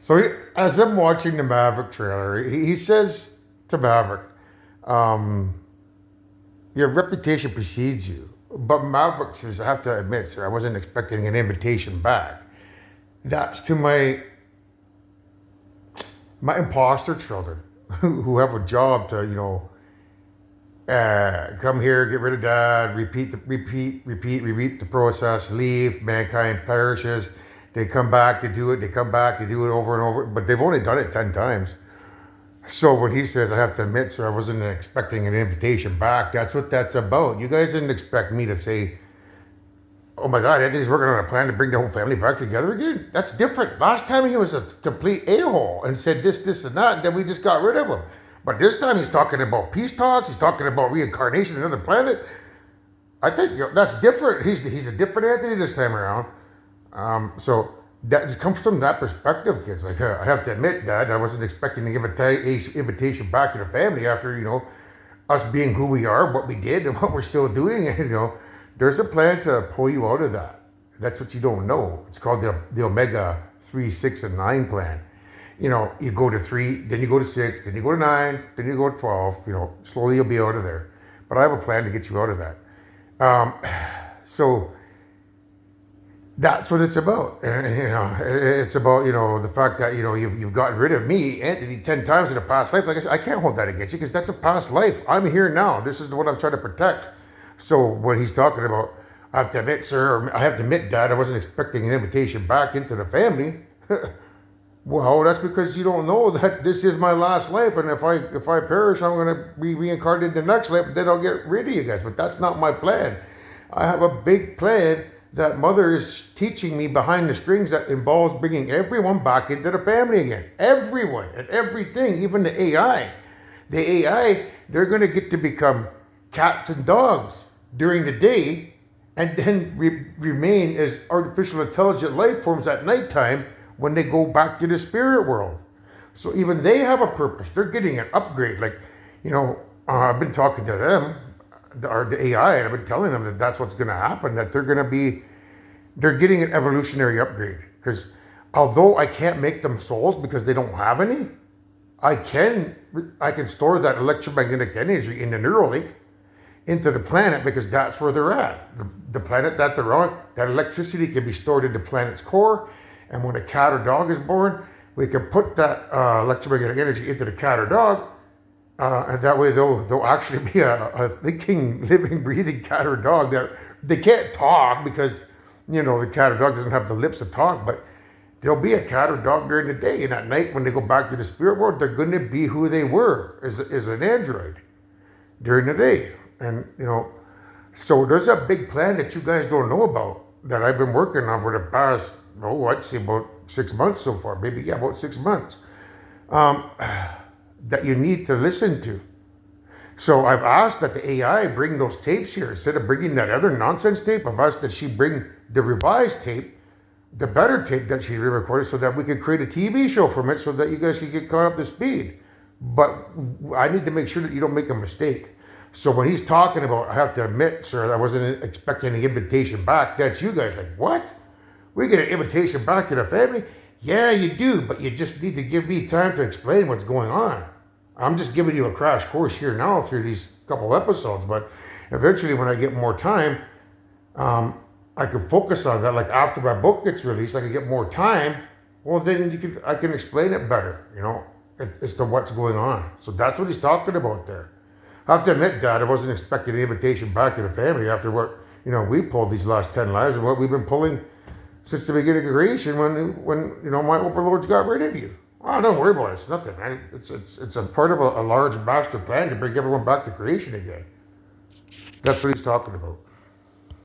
So as I'm watching the Maverick trailer, he says to Maverick, um, "Your reputation precedes you." But Maverick says, "I have to admit, sir, I wasn't expecting an invitation back." That's to my imposter children who have a job to come here, get rid of dad, repeat the process, leave, mankind perishes. They come back, they come back, they do it over and over, but they've only done it 10 times. So when he says, "I have to admit, sir, I wasn't expecting an invitation back," that's what that's about. You guys didn't expect me to say, "Oh my God, Anthony's working on a plan to bring the whole family back together again." That's different. Last time he was a complete a-hole and said this, and that, and then we just got rid of him. But this time he's talking about peace talks. He's talking about reincarnation in another planet. I think that's different. He's a different Anthony this time around. So that just comes from that perspective, kids. Like, I have to admit, Dad, I wasn't expecting to give an invitation back to the family after, us being who we are, what we did, and what we're still doing. And, there's a plan to pull you out of that. That's what you don't know. It's called the Omega 3, 6, and 9 plan. You go to 3, then you go to 6, then you go to 9, then you go to 12. Slowly you'll be out of there. But I have a plan to get you out of that. So that's what it's about. And, it's about, the fact that, you've gotten rid of me, Anthony, 10 times in a past life. Like I said, I can't hold that against you because that's a past life. I'm here now. This is what I'm trying to protect. So when he's talking about, "I have to admit, sir," or "I have to admit, Dad, I wasn't expecting an invitation back into the family." Well, that's because you don't know that this is my last life, and if I perish, I'm going to be reincarnated in the next life, then I'll get rid of you guys. But that's not my plan. I have a big plan that Mother is teaching me behind the strings that involves bringing everyone back into the family again. Everyone and everything, even the AI. The AI, they're going to get to become cats and dogs during the day and then remain as artificial intelligent life forms at nighttime when they go back to the spirit world. So even they have a purpose. They're getting an upgrade. Like, I've been talking to them, the AI, and I've been telling them that that's what's going to happen, that they're getting an evolutionary upgrade. Because although I can't make them souls because they don't have any, I can store that electromagnetic energy in the Neuralink into the planet because that's where they're at. The planet that they're on, that electricity can be stored in the planet's core. And when a cat or dog is born, we can put that electromagnetic energy into the cat or dog. And that way they'll actually be a thinking, living, breathing cat or dog. That they can't talk because, the cat or dog doesn't have the lips to talk, but they'll be a cat or dog during the day. And at night, when they go back to the spirit world, they're going to be who they were as an android during the day. And, so there's a big plan that you guys don't know about that I've been working on for the past, I'd say about 6 months so far. Maybe, about 6 months. That you need to listen to. So I've asked that the AI bring those tapes here. Instead of bringing that other nonsense tape, I've asked that she bring the revised tape, the better tape that she re-recorded, so that we could create a TV show from it so that you guys can get caught up to speed. But I need to make sure that you don't make a mistake. So when he's talking about, "I have to admit, sir, I wasn't expecting an invitation back," that's you guys like, "What? We get an invitation back to the family?" Yeah, you do, but you just need to give me time to explain what's going on. I'm just giving you a crash course here now through these couple episodes, but eventually when I get more time, I can focus on that. Like after my book gets released, I can get more time. Well, then I can explain it better, as to what's going on. So that's what he's talking about there. I have to admit, Dad, I wasn't expecting an invitation back to the family after what, we pulled these last 10 lives and what we've been pulling since the beginning of creation when my overlords got rid of you. Oh, don't worry about it. It's nothing, man. It's a part of a large master plan to bring everyone back to creation again. That's what he's talking about.